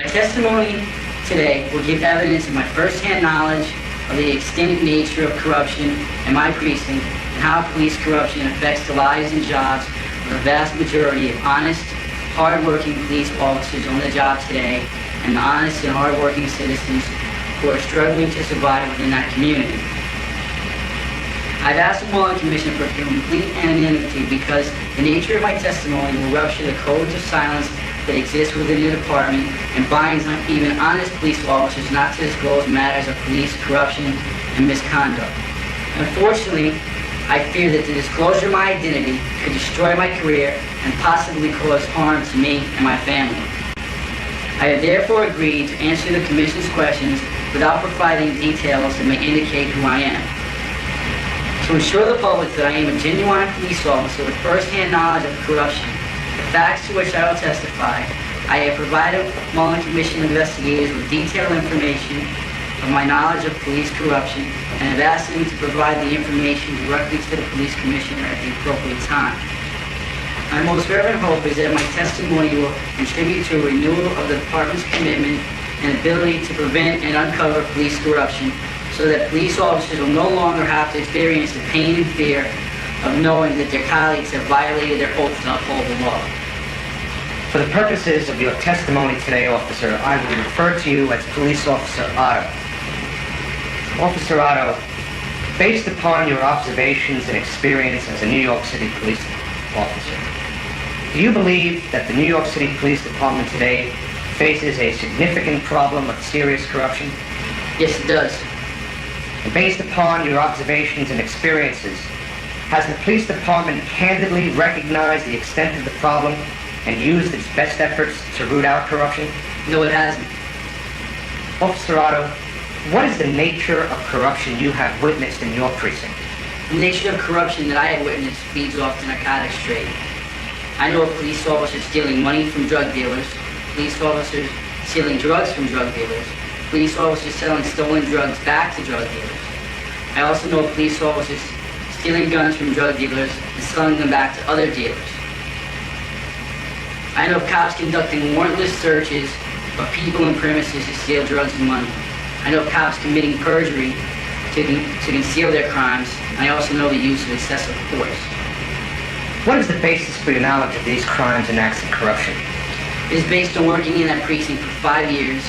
My testimony today will give evidence of my first-hand knowledge of the extent nature of corruption in my precinct and how police corruption affects the lives and jobs of the vast majority of honest, hard-working police officers on the job today and the honest and hard-working citizens who are struggling to survive within that community. I've asked the Mollen Commission for complete anonymity because the nature of my testimony will rupture the codes of silence that exist within the department and binds on even honest police officers not to disclose matters of police corruption and misconduct. Unfortunately, I fear that the disclosure of my identity could destroy my career and possibly cause harm to me and my family. I have therefore agreed to answer the Commission's questions without providing details that may indicate who I am. To assure the public that I am a genuine police officer with first-hand knowledge of corruption, the facts to which I will testify, I have provided Mollen Commission investigators with detailed information of my knowledge of police corruption and have asked them to provide the information directly to the Police Commissioner at the appropriate time. My most fervent hope is that my testimony will contribute to a renewal of the Department's commitment and ability to prevent and uncover police corruption so that police officers will no longer have to experience the pain and fear of knowing that their colleagues have violated their oath to uphold the law. For the purposes of your testimony today, officer, I will refer to you as Police Officer Otto. Officer Otto, based upon your observations and experience as a New York City police officer, do you believe that the New York City Police Department today faces a significant problem of serious corruption? Yes, it does. And based upon your observations and experiences, has the police department candidly recognized the extent of the problem and used its best efforts to root out corruption? No, it hasn't. Officer Otto, what is the nature of corruption you have witnessed in your precinct? The nature of corruption that I have witnessed feeds off the narcotics trade. I know of police officers stealing money from drug dealers, police officers stealing drugs from drug dealers, police officers selling stolen drugs back to drug dealers. I also know of police officers stealing guns from drug dealers and selling them back to other dealers. I know of cops conducting warrantless searches of people and premises to steal drugs and money. I know of cops committing perjury to conceal their crimes. I also know the use of excessive force. What is the basis for your knowledge of these crimes and acts of corruption? It is based on working in that precinct for 5 years,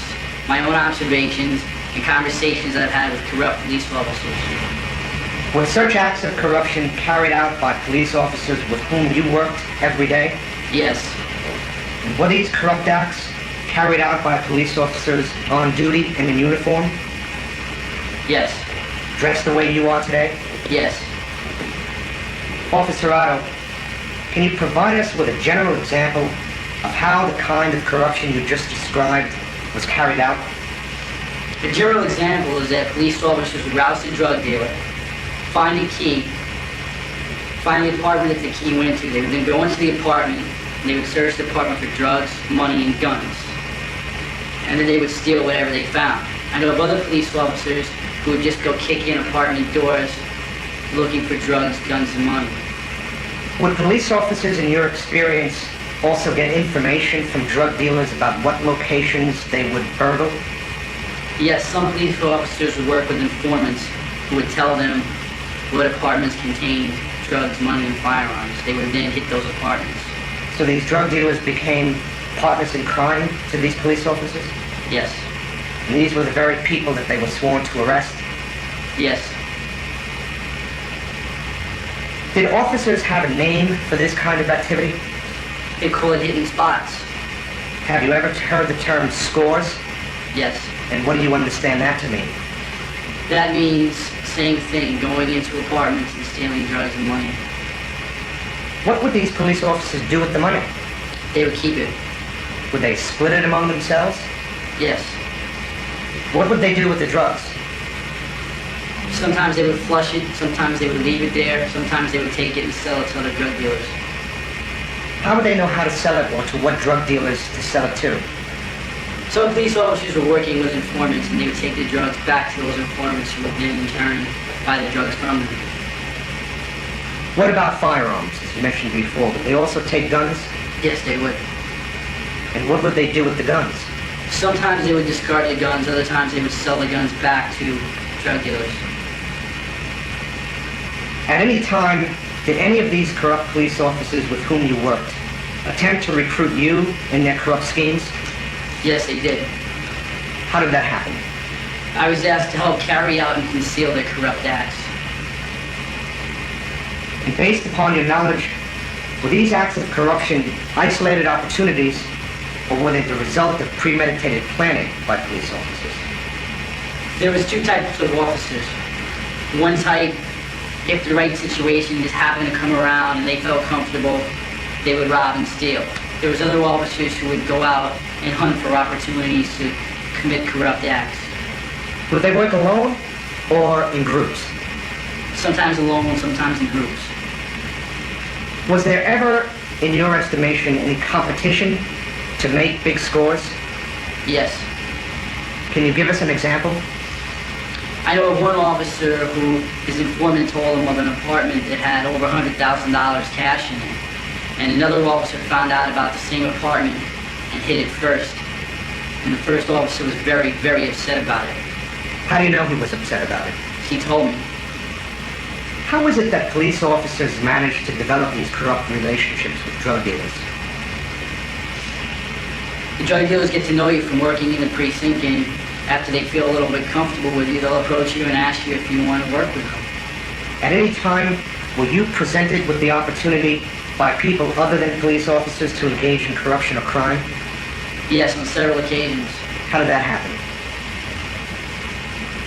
my own observations, and conversations I've had with corrupt police officers. Were such acts of corruption carried out by police officers with whom you worked every day? Yes. And were these corrupt acts carried out by police officers on duty and in uniform? Yes. Dressed the way you are today? Yes. Officer Otto, can you provide us with a general example of how the kind of corruption you just described was carried out? The general example is that police officers would rouse the drug dealer, find a key, find the apartment that the key went to. They would then go into the apartment and they would search the apartment for drugs, money, and guns. And then they would steal whatever they found. I know of other police officers who would just go kick in apartment doors looking for drugs, guns, and money. Would police officers, in your experience, also get information from drug dealers about what locations they would burgle? Yes, some police officers would work with informants who would tell them what apartments contained drugs, money, and firearms. They would then hit those apartments. So these drug dealers became partners in crime to these police officers? Yes. And these were the very people that they were sworn to arrest? Yes. Did officers have a name for this kind of activity? They call it hitting spots. Have you ever heard the term scores? Yes. And what do you understand that to mean? That means same thing, going into apartments and stealing drugs and money. What would these police officers do with the money? They would keep it. Would they split it among themselves? Yes. What would they do with the drugs? Sometimes they would flush it, sometimes they would leave it there, sometimes they would take it and sell it to other drug dealers. How would they know how to sell it or to what drug dealers to sell it to? Some police officers were working with informants and they would take the drugs back to those informants who would then in turn buy the drugs from them. What about firearms, as you mentioned before? Would they also take guns? Yes, they would. And what would they do with the guns? Sometimes they would discard the guns, other times they would sell the guns back to drug dealers. At any time, did any of these corrupt police officers with whom you worked attempt to recruit you in their corrupt schemes? Yes, they did. How did that happen? I was asked to help carry out and conceal their corrupt acts. And based upon your knowledge, were these acts of corruption isolated opportunities, or were they the result of premeditated planning by police officers? There was two types of officers. One type, if the right situation just happened to come around and they felt comfortable, they would rob and steal. There was other officers who would go out and hunt for opportunities to commit corrupt acts. Would they work alone or in groups? Sometimes alone, sometimes in groups. Was there ever, in your estimation, any competition to make big scores? Yes. Can you give us an example? I know of one officer who his informant told him of an apartment that had over $100,000 cash in it. And another officer found out about the same apartment and hid it first. And the first officer was very, very upset about it. How do you know he was upset about it? He told me. How is it that police officers manage to develop these corrupt relationships with drug dealers? The drug dealers get to know you from working in the precinct, and after they feel a little bit comfortable with you, they'll approach you and ask you if you want to work with them. At any time, were you presented with the opportunity by people other than police officers to engage in corruption or crime? Yes, on several occasions. How did that happen?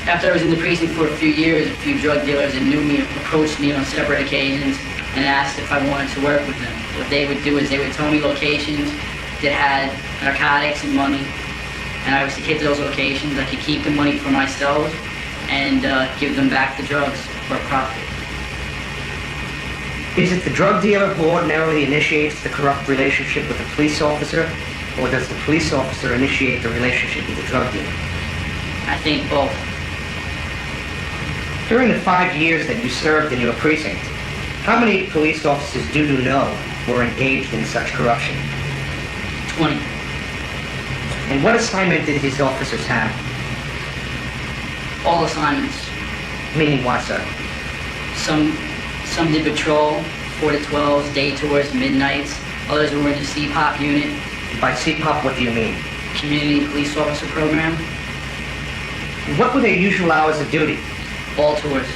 After I was in the precinct for a few years, a few drug dealers that knew me approached me on separate occasions and asked if I wanted to work with them. What they would do is they would tell me locations that had narcotics and money, and I was to hit those locations. I could keep the money for myself and give them back the drugs for a profit. Is it the drug dealer who ordinarily initiates the corrupt relationship with the police officer, or does the police officer initiate the relationship with the drug dealer? I think both. During the 5 years that you served in your precinct, how many police officers do you know were engaged in such corruption? 20. And what assignment did these officers have? All assignments. Meaning what, sir? Some did patrol, 4 to 12s, day tours, midnights. Others were in the CPOP unit. By CPOP, what do you mean? Community Police Officer Program. And what were their usual hours of duty? All tours.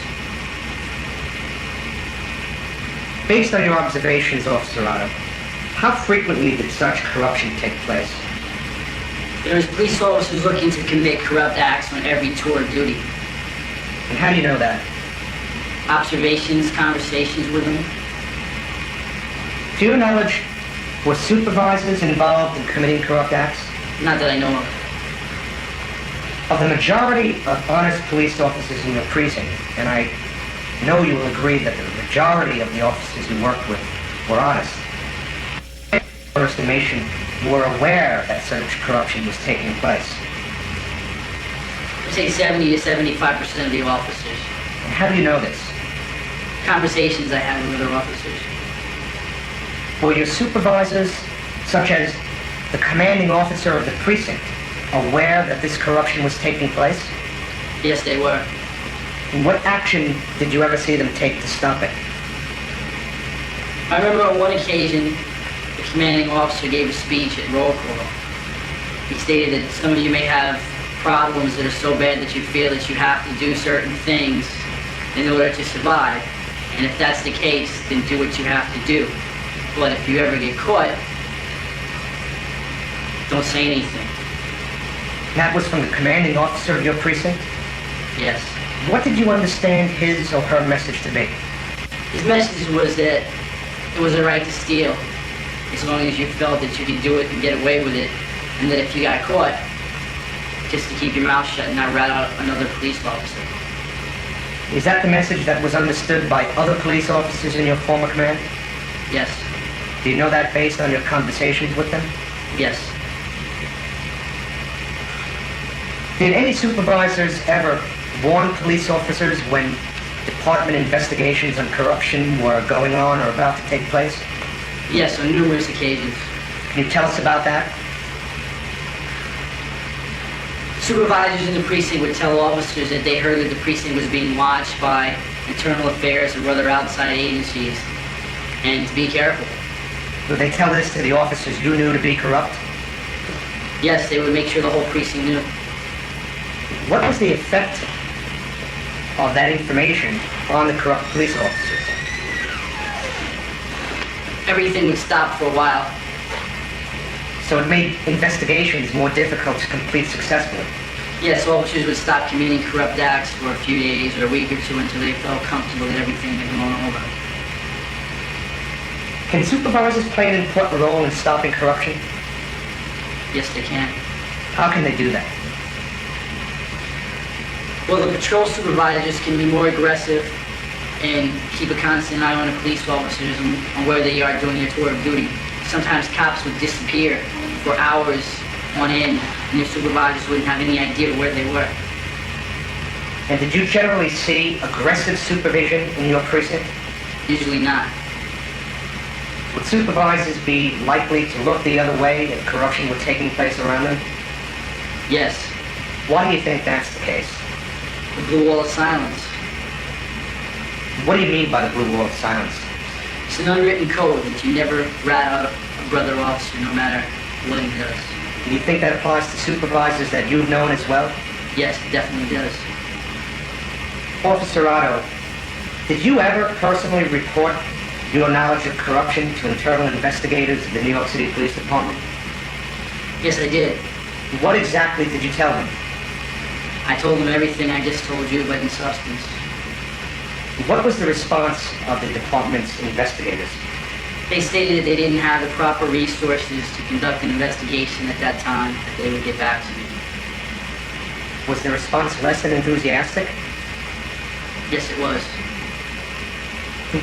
Based on your observations, Officer Otto, how frequently did such corruption take place? There's police officers looking to commit corrupt acts on every tour of duty. And how do you know that? Observations, conversations with them. To your knowledge, were supervisors involved in committing corrupt acts? Not that I know of. Of the majority of honest police officers in your precinct, and I know you will agree that the majority of the officers you worked with were honest, in your estimation, you were aware that such corruption was taking place. I'd say 70 to 75% of the officers. And how do you know this? Conversations I had with other officers. Were your supervisors, such as the commanding officer of the precinct, aware that this corruption was taking place? Yes, they were. And what action did you ever see them take to stop it? I remember on one occasion, the commanding officer gave a speech at roll call. He stated that some of you may have problems that are so bad that you feel that you have to do certain things in order to survive. And if that's the case, then do what you have to do. But if you ever get caught, don't say anything. That was from the commanding officer of your precinct? Yes. What did you understand his or her message to be? His message was that it was a right to steal, as long as you felt that you could do it and get away with it, and that if you got caught, just to keep your mouth shut and not rat out another police officer. Is that the message that was understood by other police officers in your former command? Yes. Do you know that based on your conversations with them? Yes. Did any supervisors ever warn police officers when department investigations on corruption were going on or about to take place? Yes, on numerous occasions. Can you tell us about that? Supervisors in the precinct would tell officers that they heard that the precinct was being watched by internal affairs or other outside agencies, and to be careful. Would they tell this to the officers you knew to be corrupt? Yes, they would make sure the whole precinct knew. What was the effect of that information on the corrupt police officers? Everything would stop for a while. So it made investigations more difficult to complete successfully. Yes, officers would stop committing corrupt acts for a few days or a week or two until they felt comfortable that everything had gone over. Can supervisors play an important role in stopping corruption? Yes, they can. How can they do that? Well, the patrol supervisors can be more aggressive and keep a constant eye on the police officers on where they are doing their tour of duty. Sometimes cops would disappear for hours on end, and their supervisors wouldn't have any idea where they were. And did you generally see aggressive supervision in your precinct? Usually not. Would supervisors be likely to look the other way if corruption were taking place around them? Yes. Why do you think that's the case? The blue wall of silence. What do you mean by the blue wall of silence? It's an unwritten code that you never rat out a brother officer no matter what he does. Do you think that applies to supervisors that you've known as well? Yes, it definitely does. Officer Otto, did you ever personally report your knowledge of corruption to internal investigators of the New York City Police Department? Yes, I did. What exactly did you tell them? I told them everything I just told you, but in substance. What was the response of the department's investigators? They stated that they didn't have the proper resources to conduct an investigation at that time, that they would get back to me. Was the response less than enthusiastic? Yes, it was.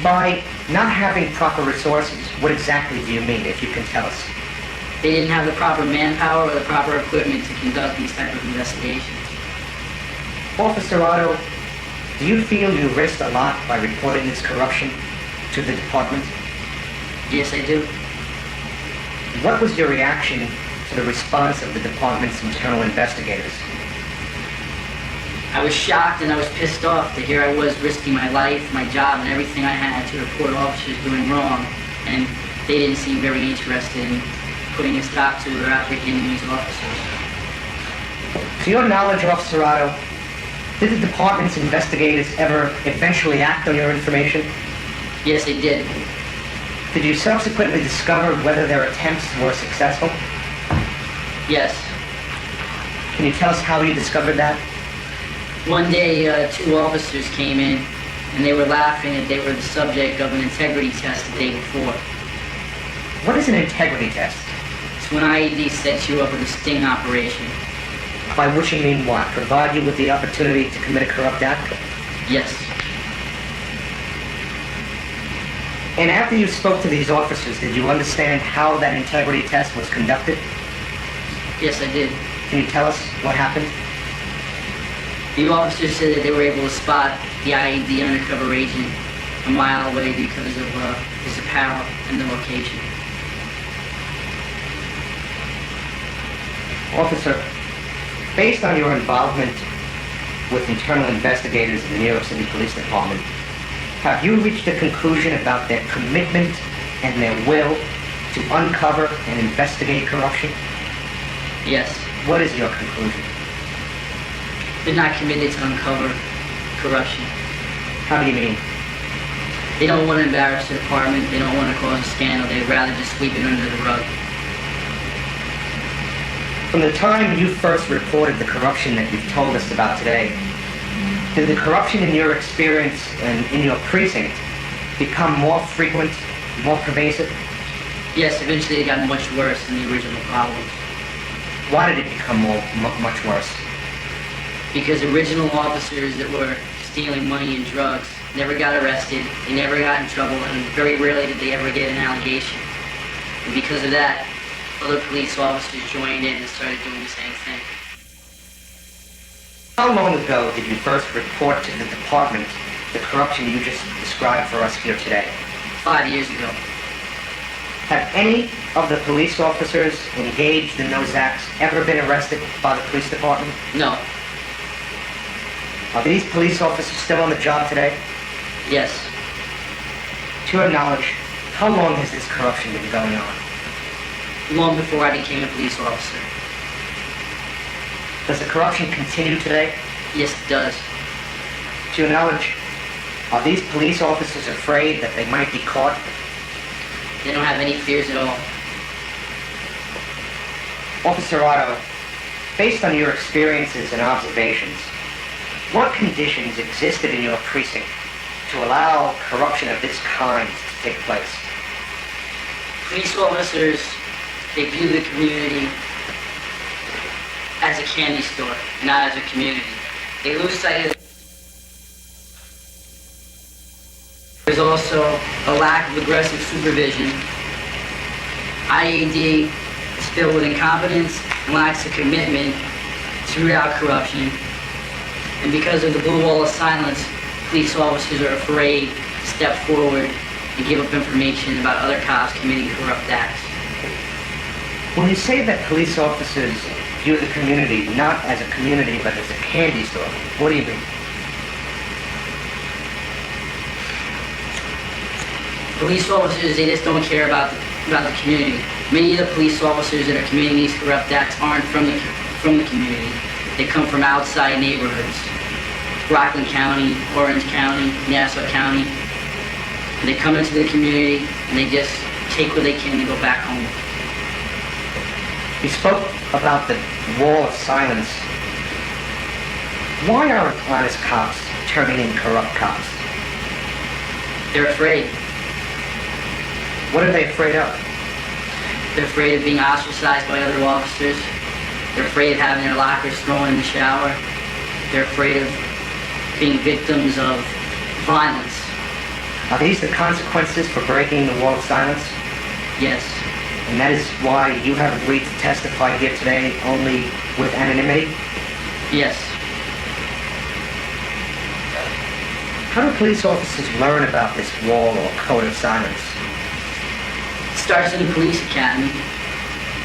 By not having proper resources, what exactly do you mean, if you can tell us? They didn't have the proper manpower or the proper equipment to conduct these type of investigations. Officer Otto, do you feel you risked a lot by reporting this corruption to the department? Yes, I do. What was your reaction to the response of the department's internal investigators? I was shocked and I was pissed off that here I was risking my life, my job, and everything I had to report officers doing wrong, and they didn't seem very interested in putting a stop to it or apprehending these officers. To your knowledge, Officer Otto, did the department's investigators ever eventually act on your information? Yes, they did. Did you subsequently discover whether their attempts were successful? Yes. Can you tell us how you discovered that? One day, two officers came in, and they were laughing that they were the subject of an integrity test the day before. What is an integrity test? It's when IED sets you up with a sting operation. By which you mean what? Provide you with the opportunity to commit a corrupt act? Yes. And after you spoke to these officers, did you understand how that integrity test was conducted? Yes, I did. Can you tell us what happened? The officers said that they were able to spot the IED undercover agent a mile away because of his apparel and the location. Officer, based on your involvement with internal investigators in the New York City Police Department, have you reached a conclusion about their commitment and their will to uncover and investigate corruption? Yes. What is your conclusion? They're not committed to uncover corruption. How do you mean? They don't want to embarrass the department. They don't want to cause a scandal. They'd rather just sweep it under the rug. From the time you first reported the corruption that you've told us about today, did the corruption in your experience and in your precinct become more frequent, more pervasive? Yes, eventually it got much worse than the original problems. Why did it become much worse? Because original officers that were stealing money and drugs never got arrested, they never got in trouble, and very rarely did they ever get an allegation. And because of that, other police officers joined in and started doing the same thing. How long ago did you first report to the department the corruption you just described for us here today? 5 years ago. Have any of the police officers engaged in those acts ever been arrested by the police department? No. Are these police officers still on the job today? Yes. To your knowledge, how long has this corruption been going on? Long before I became a police officer. Does the corruption continue today? Yes, it does. To your knowledge, are these police officers afraid that they might be caught? They don't have any fears at all. Officer Otto, based on your experiences and observations, what conditions existed in your precinct to allow corruption of this kind to take place? Police officers, they view the community as a candy store, not as a community. They lose sight of it. There's also a lack of aggressive supervision. IAD is filled with incompetence and lacks a commitment to root out corruption. And because of the blue wall of silence, police officers are afraid to step forward and give up information about other cops committing corrupt acts. When you say that police officers view the community not as a community but as a candy store, what do you mean? Police officers, they just don't care about the community. Many of the police officers that are committing these corrupt acts aren't from the community. They come from outside neighborhoods. Rockland County, Orange County, Nassau County. And they come into the community and they just take what they can to go back home. You spoke about the wall of silence. Why are honest cops turning in corrupt cops? They're afraid. What are they afraid of? They're afraid of being ostracized by other officers. They're afraid of having their lockers thrown in the shower. They're afraid of being victims of violence. Are these the consequences for breaking the wall of silence? Yes. And that is why you have agreed to testify here today only with anonymity? Yes. How do police officers learn about this wall or code of silence? It starts in the police academy,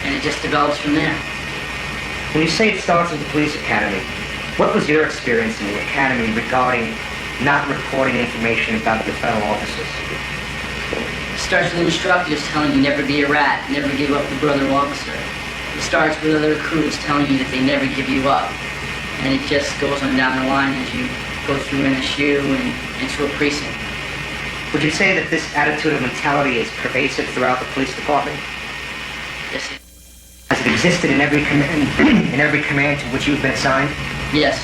and it just develops from there. When you say it starts with the police academy, what was your experience in the academy regarding not reporting information about your fellow officers? It starts with instructors telling you never be a rat, never give up the brother officer. It starts with other recruits telling you that they never give you up. And it just goes on down the line as you go through NSU and into a precinct. Would you say that this attitude of mentality is pervasive throughout the police department? Yes. Has it existed in every command to which you've been assigned? Yes.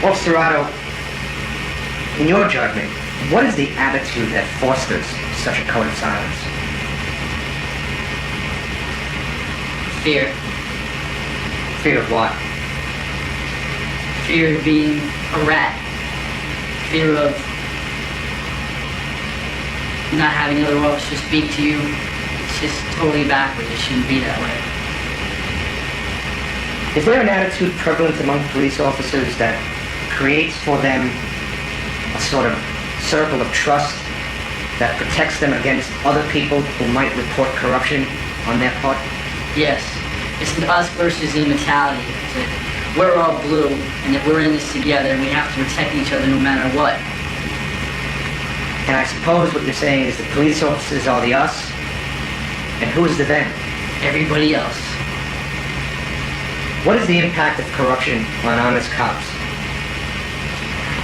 Officer Otto, in your judgment, what is the attitude that fosters such a code of silence? Fear. Fear of what? Fear of being a rat. Fear of not having other officers speak to you. It's just totally backwards. It shouldn't be that way. Is there an attitude prevalent among police officers that creates for them a sort of circle of trust that protects them against other people who might report corruption on their part? Yes. It's an us versus them mentality. That we're all blue, and that we're in this together, and we have to protect each other no matter what. And I suppose what you're saying is the police officers are the us, and who is the them? Everybody else. What is the impact of corruption on honest cops?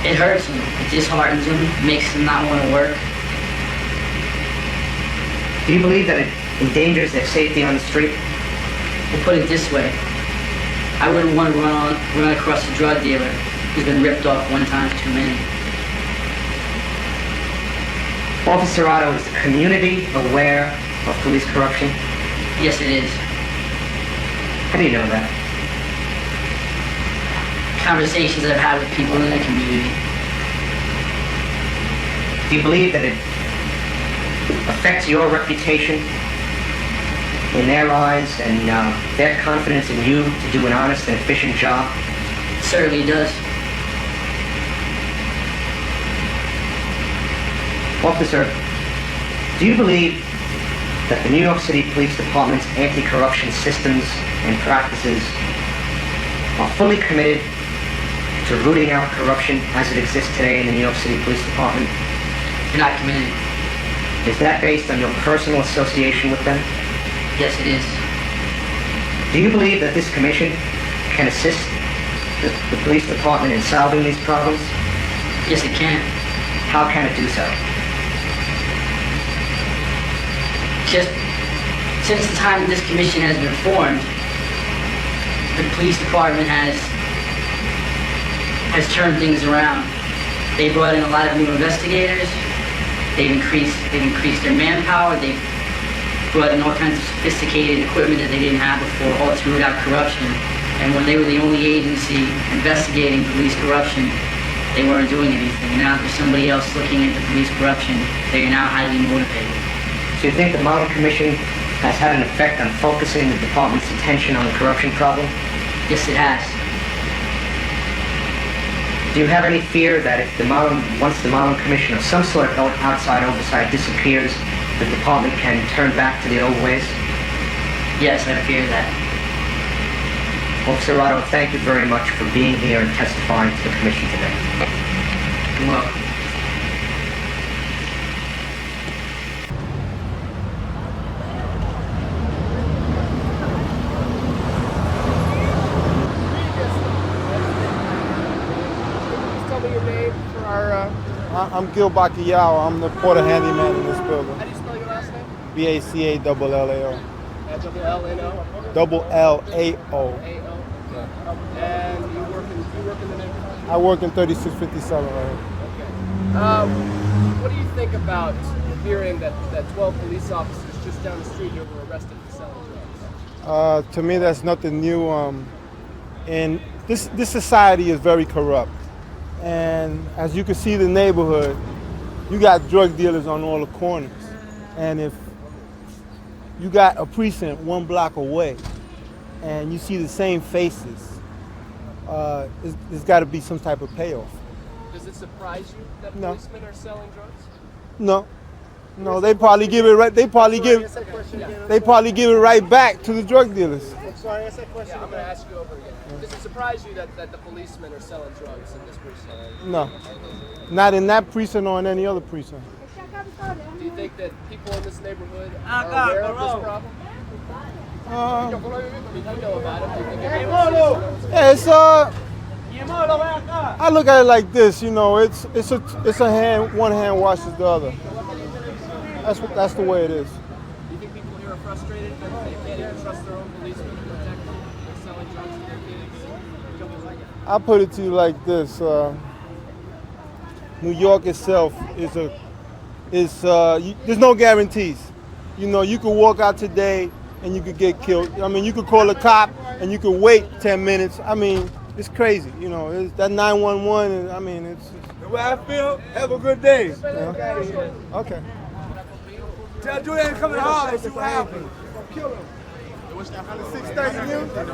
It hurts them. It disheartens them. It makes them not want to work. Do you believe that it endangers their safety on the street? We'll put it this way. I wouldn't want to run across a drug dealer who's been ripped off one time too many. Officer Otto, is the community aware of police corruption? Yes, it is. How do you know that? Conversations I've had with people in the community. Do you believe that it affects your reputation in their eyes and their confidence in you to do an honest and efficient job? It certainly does. Officer, Do you believe that the New York City Police Department's anti-corruption systems and practices are fully committed to rooting out corruption as it exists today in the New York City Police Department? You're not committed. Is that based on your personal association with them? Yes, it is. Do you believe that this commission can assist the police department in solving these problems? Yes, it can. How can it do so? Just since the time that this commission has been formed, the police department has turned things around. They brought in a lot of new investigators. They've increased their manpower. They've brought in all kinds of sophisticated equipment that they didn't have before, all to root out corruption. And when they were the only agency investigating police corruption, they weren't doing anything. Now there's somebody else looking into police corruption. They are now highly motivated. Do you think the Mollen Commission has had an effect on focusing the department's attention on the corruption problem? Yes, it has. Do you have any fear that if once the Mollen Commission or some sort of outside oversight disappears, the department can turn back to the old ways? Yes, I fear that. Officer Otto, thank you very much for being here and testifying to the commission today. You're welcome. I'm Gil Bacallao. I'm the porter handyman in this building. How do you spell your last name? Bacallao. Double L-N-O? Double L-A-O. A-O? And you work in the neighborhood? I work in 3657 right here. Okay. What do you think about hearing that 12 police officers just down the street here were arrested for selling drugs? To me, that's nothing new. And this society is very corrupt. And as you can see the neighborhood, you got drug dealers on all the corners. And if you got a precinct 1 block away and you see the same faces, there's got to be some type of payoff. Does it surprise you that No. policemen are selling drugs? No, they probably give it right. They probably give it right back to the drug dealers. I'm sorry, ask that question. Yeah, I'm going to ask you over again. Does it surprise you that the policemen are selling drugs in this precinct? No, not in that precinct or in any other precinct. Do you think that people in this neighborhood are aware of this problem? Did you know about it? Do you think everyone's Yeah, it's I look at it like this, you know, it's a hand, one hand washes the other. That's the way it is. Do you think people here are frustrated that they can't even trust their own policemen to protect them? They're selling drugs to their kids? I put it to you like this: New York itself there's no guarantees. You know, you could walk out today and you could get killed. I mean, you could call a cop and you could wait 10 minutes. I mean, it's crazy. You know, it's that 911. And I mean, it's. The way I feel, have a good day. Okay. Tell Julian to come in the hall and see what happens. Kill him. 6:30 news. When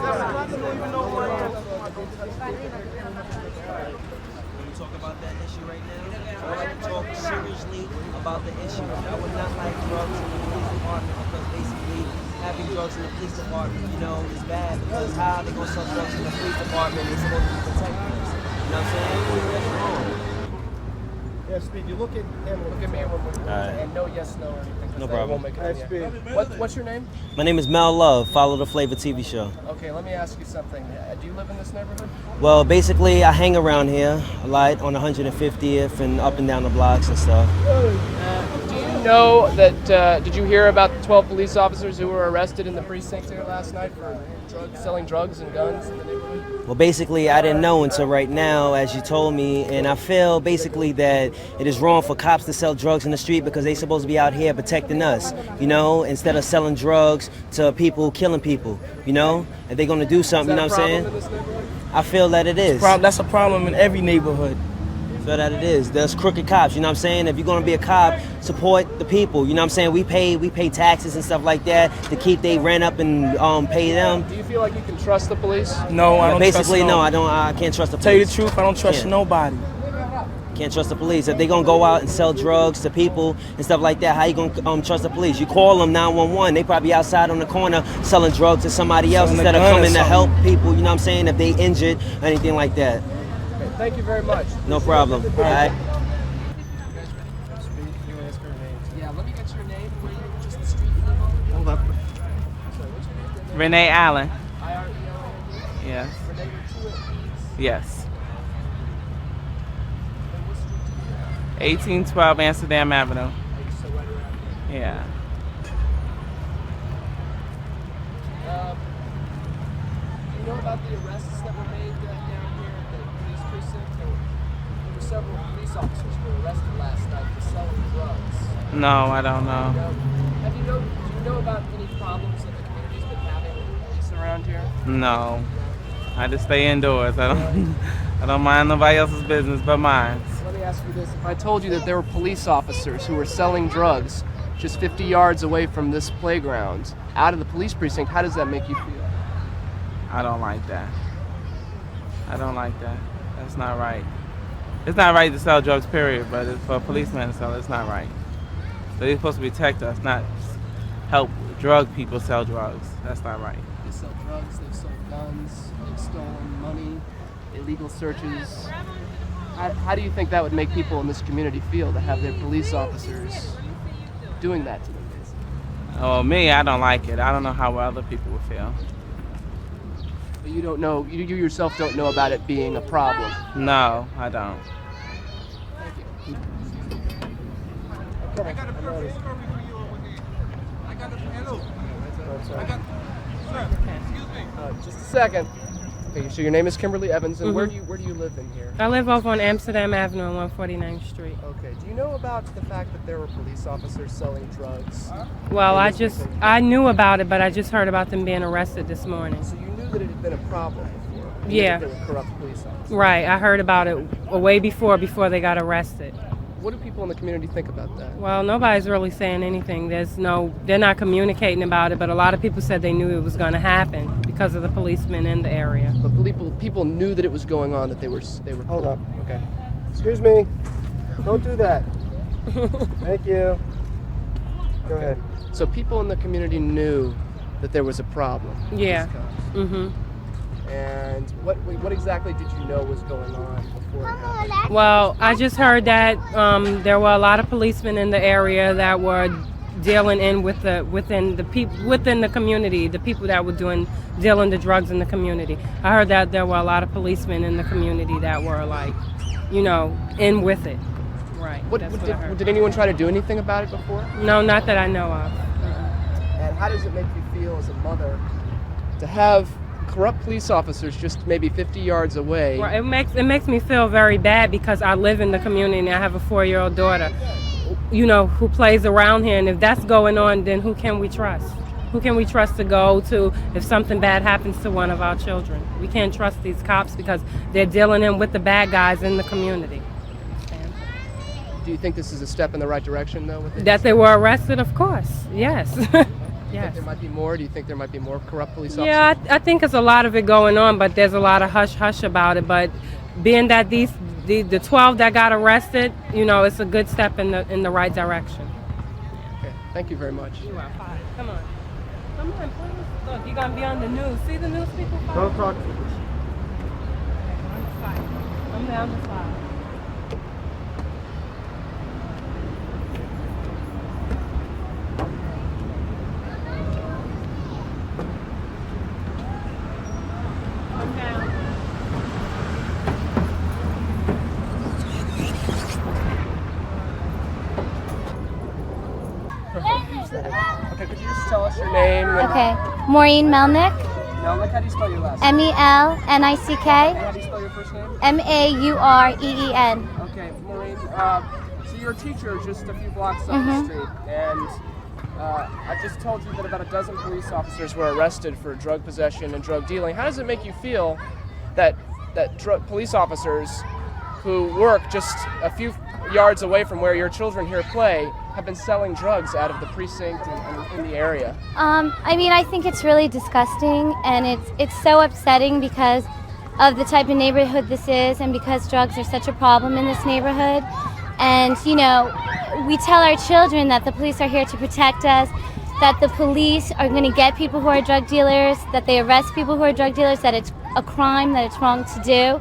we talk about that issue right now, I like to talk seriously about the issue. I would not like drugs in the police department because basically having drugs in the police department, you know, is bad because how they gonna sell drugs in the police department is supposed to be protected. You know what I'm saying? That's wrong. Yeah, Speed, you look at him, look at me, and no yes, no, or anything. No that problem. Won't make it in. What's your name? My name is Mel Love, Follow the Flavor TV show. Okay, let me ask you something. Do you live in this neighborhood? Well, basically, I hang around here a lot on 150th and up and down the blocks and stuff. Do you know that, did you hear about the 12 police officers who were arrested in the precinct here last night for selling drugs and guns in the neighborhood? Well, basically, I didn't know until right now, as you told me, and I feel basically that it is wrong for cops to sell drugs in the street because they're supposed to be out here protecting us, you know, instead of selling drugs to people, killing people, you know? If they're going to do something, you know what I'm saying? In this neighborhood? I feel that it is. That's a problem in every neighborhood. I feel that it is. There's crooked cops, you know what I'm saying? If you're going to be a cop, support the people, you know what I'm saying? We pay taxes and stuff like that to keep they rent up and pay them. Do you feel like you can trust the police? No, I don't Basically, trust no, I can't trust the police. Tell you the truth, I don't trust Yeah. nobody. Can't trust the police. If they gonna go out and sell drugs to people and stuff like that, how you gonna trust the police? You call them 911. They probably outside on the corner selling drugs to somebody else instead of coming to help people. You know what I'm saying? If they injured or anything like that. Okay, thank you very much. No problem. All right. Yeah, let me get your name. Where you just the street you live on? Hold up. Sorry, what's your name? Renee Allen. I-R-E-L-A-N-D? Yes. Renee with 2 E's? Yes. And what street do you live 1812 Amsterdam Avenue. on? So right around here. Yeah. You know about the arrests that were made down here at the police precinct? There were several police officers who were arrested last night for selling drugs. No, I don't know. Do you know about any problems that the community's been having with police around here? No. I just stay indoors. I don't mind nobody else's business but mine. Let me ask you this. If I told you that there were police officers who were selling drugs just 50 yards away from this playground, out of the police precinct, how does that make you feel? I don't like that. I don't like that. That's not right. It's not right to sell drugs, period, but it's for a policeman to sell, it's not right. They're supposed to protect us, not help drug people sell drugs. That's not right. They sell drugs, they've sold guns, they've stolen money, illegal searches. How do you think that would make people in this community feel to have their police officers doing that to them? Oh, me, I don't like it. I don't know how other people would feel. But you don't know, you yourself don't know about it being a problem. No, I don't. Thank you. I got a perfect story for you over here. I got a hello. I got sir, excuse me. Just a second. Okay, so your name is Kimberly Evans, and where do you live in here? I live over on Amsterdam Avenue on 149th Street. Okay. Do you know about the fact that there were police officers selling drugs? Well, I knew about it, but I just heard about them being arrested this morning. So you knew that it had been a problem before? You knew Yeah. that there were corrupt police officers? Right, I heard about it way before they got arrested. What do people in the community think about that? Well, nobody's really saying anything. They're not communicating about it, but a lot of people said they knew it was going to happen because of the policemen in the area. But people knew that it was going on, that they were. Hold up. Okay. Excuse me. Don't do that. Thank you. Go ahead. So people in the community knew that there was a problem. Yeah. Mm-hmm. And what exactly did you know was going on before it happened? Well, I just heard that there were a lot of policemen in the area that were dealing in within the community, the people that were dealing the drugs in the community. I heard that there were a lot of policemen in the community that were in with it. Right. Did anyone try to do anything about it before? No, not that I know of. And how does it make you feel as a mother to have corrupt police officers just maybe 50 yards away? Well, it makes me feel very bad because I live in the community and I have a 4-year-old daughter, who plays around here. And if that's going on, then who can we trust? Who can we trust to go to if something bad happens to one of our children? We can't trust these cops because they're dealing in with the bad guys in the community. Do you think this is a step in the right direction, though? That they were arrested, of course. Yes. Do you think there might be more? Do you think there might be more corrupt police officers? Yeah, I think there's a lot of it going on, but there's a lot of hush-hush about it. But being that the 12 that got arrested, it's a good step in the right direction. Okay, thank you very much. You are fine. Come on, please. Look, you're gonna be on the news. See the news people? Don't talk to me. I'm down the slide. Okay, could you just tell us your name? Okay, Maureen Melnick, Melnick, how do you spell your last name? Melnick, How do you spell your first name? Maureen. Okay, Maureen, so you're a teacher just a few blocks up the street, and I just told you that about a dozen police officers were arrested for drug possession and drug dealing. How does it make you feel that police officers who work just a few yards away from where your children here play have been selling drugs out of the precinct and in the area? I think it's really disgusting, and it's so upsetting because of the type of neighborhood this is, and because drugs are such a problem in this neighborhood. And, you know, we tell our children that the police are here to protect us, that the police are going to get people who are drug dealers, that they arrest people who are drug dealers, that it's a crime, that it's wrong to do.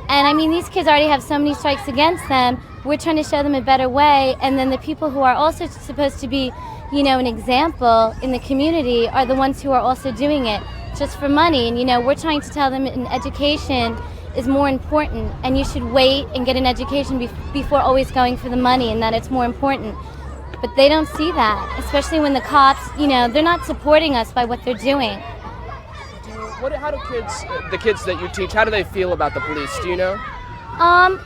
And I mean, these kids already have so many strikes against them. We're trying to show them a better way. And then the people who are also supposed to be, you know, an example in the community are the ones who are also doing it just for money. And, you know, we're trying to tell them an education is more important, and you should wait and get an education before always going for the money, and that it's more important. But they don't see that, especially when the cops, you know, they're not supporting us by what they're doing. How do the kids that you teach, how do they feel about the police? Do you know?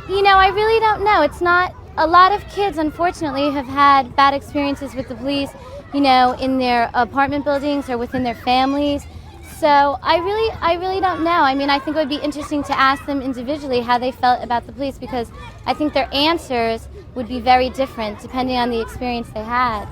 You know, I really don't know. It's not, a lot of kids, unfortunately, have had bad experiences with the police, you know, in their apartment buildings or within their families. So I really don't know. I mean, I think it would be interesting to ask them individually how they felt about the police, because I think their answers would be very different depending on the experience they had.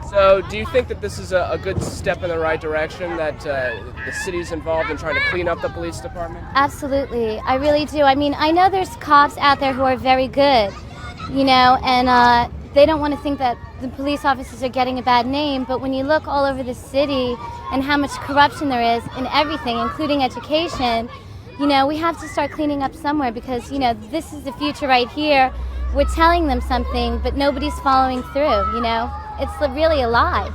So do you think that this is a good step in the right direction, that the city's involved in trying to clean up the police department? Absolutely. I really do. I mean, I know there's cops out there who are very good, you know, and they don't want to think that the police officers are getting a bad name, but when you look all over the city and how much corruption there is in everything, including education, you know, we have to start cleaning up somewhere, because, you know, this is the future right here. We're telling them something, but nobody's following through, you know. It's really a lie.